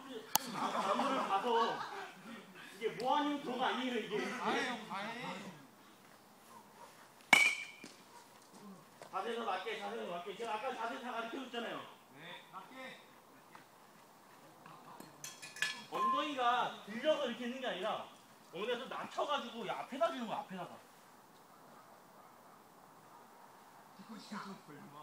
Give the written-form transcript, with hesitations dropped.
좀 나무를 봐서 이게 뭐 아니면 도가 아니에요 이게. 가해요 가해. 자세에서 맞게 자세에서 맞게. 제가 아까 자세 다 가르쳐줬잖아요. 네 맞게. 엉덩이가 들려서 이렇게 있는 게 아니라 엉덩이에서 낮춰가지고 앞에다 주는 거야 앞에다가. 자꾸 시켜줘 임마.